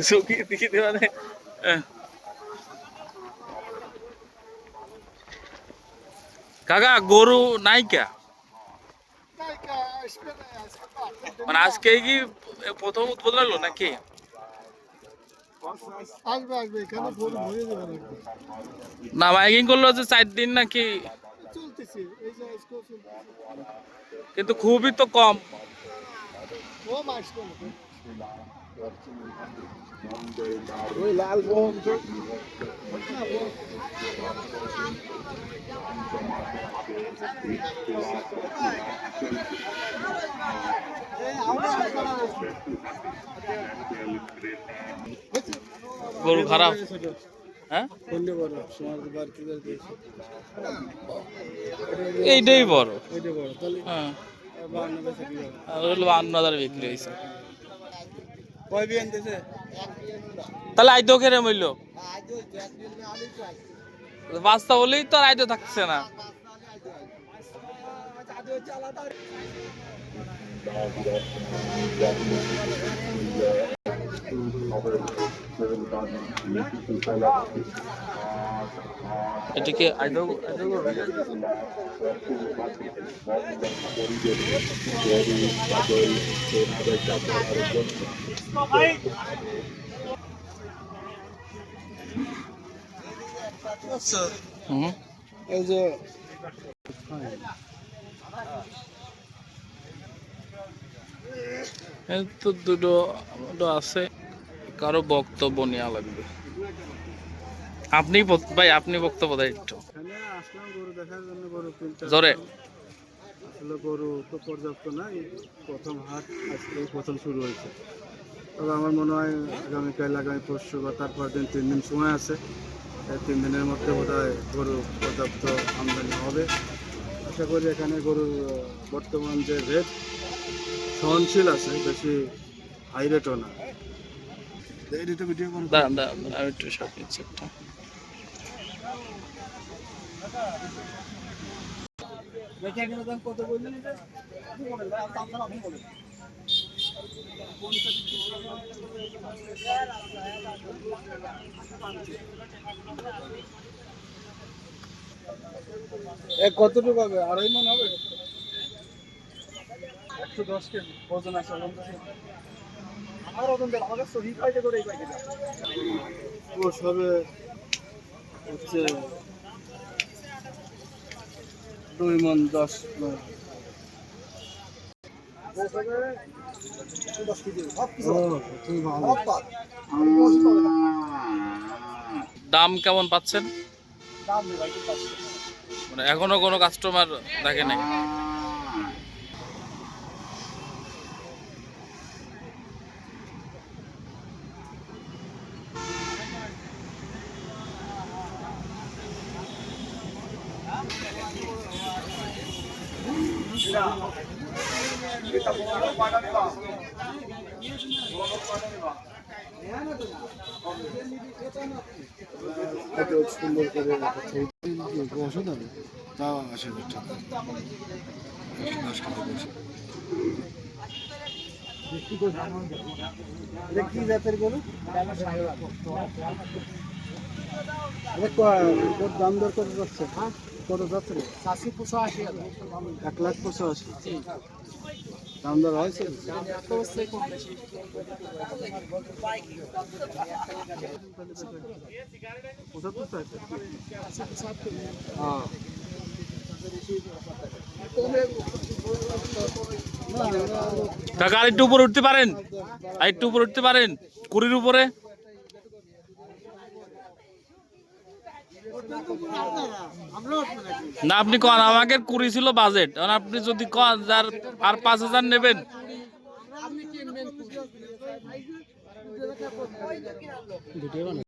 চকি দিকে মানে কাকা গরু নাই কে মানে আজকে কি প্রথম উদ্বোধন হলো নাকি না মাইকিং করলো যে 4 দিন নাকি কিন্তু খুবই তো কম ওই লাল মোহন গরু খারাপ হ্যাঁ এইটাই বড় হ্যাঁ 52,000 বিক্রি হয়েছে তাহলে আইতো কেরে মূল্য বাস্তা বলেই তো আর আইতো থাকছে না এটাকে আইতো এই যে তো দুটো আছে কারো বক্তব্য নেওয়া লাগবে আপনি ভাই আপনি বক্তব্য দেয় একটু আসলাম গরু দেখার জন্য গরু কিনতে জোরে আসলে গরু তো পর্যাপ্ত নাই প্রথম হাট আজকে প্রথম শুরু হয়েছে তবে আমার মনে হয় আগামী পরশু বা তারপর দিন 3 দিন সময় আছে এই 3 দিনের মধ্যে বোধহয় গরু পর্যাপ্ত আমদানি হবে আশা করি এখানে গরুর বর্তমান যে রেট সহনশীল আছে বেশি হাই রেটও না ভিডিও দাঁড়ান দাঁড়ান আমি একটু শর্ট নিচ্ছি একটা কত বললেন কতটুকু হবে 2.5 মণ হবে 110 কেজি ওজন আছে আমার ওজন দেন আমাদের সহি কাজে করে পাই ও সবে হচ্ছে 2 মণ 10 দাম কেমন পাচ্ছেন মানে এখনো কোনো কাস্টমার দেখে নাই সুন্দর করে ওষুধ হবে তাও 80,000 টাকা 10 কিলো কি জাতের গরু দাম দর কত যাচ্ছে কত যাচ্ছে 1,85,000 দাম দর হয়েছে টাকা আর একটু উপরে উঠতে পারেন আর একটু উপরে উঠতে পারেন 20 উপরে না আপনি কন আমাকে 20 ছিল বাজেট আর আপনি যদি কন আর 5,000 নেবেন